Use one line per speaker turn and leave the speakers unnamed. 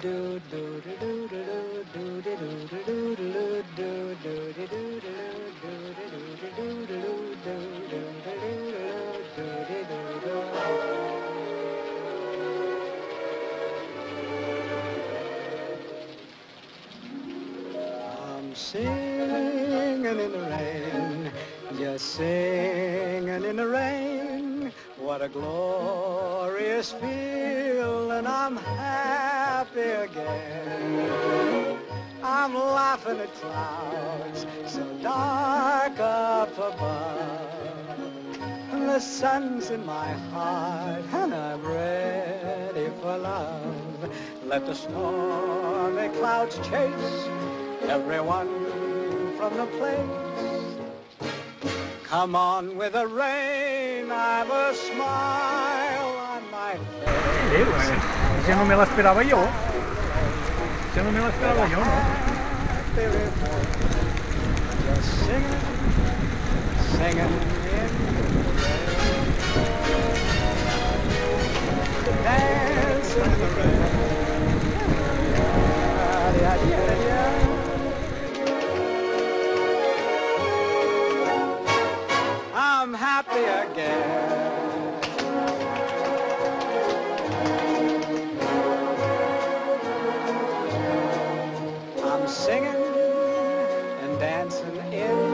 I'm singing in the rain, just singing in the rain. What a glorious feeling, I'm happy again. I'm laughing at clouds so dark up above. And the sun's in my heart and I'm ready for love. Let the stormy clouds chase everyone from the place. Come on with the rain, I've a smile on my face.
Se non me l'asperava io. Se non me l'asperava io, no?
Just singing, singing in the rain. Dancing in the rain. Yeah, yeah, yeah. I'm happy again. I'm singing and dancing in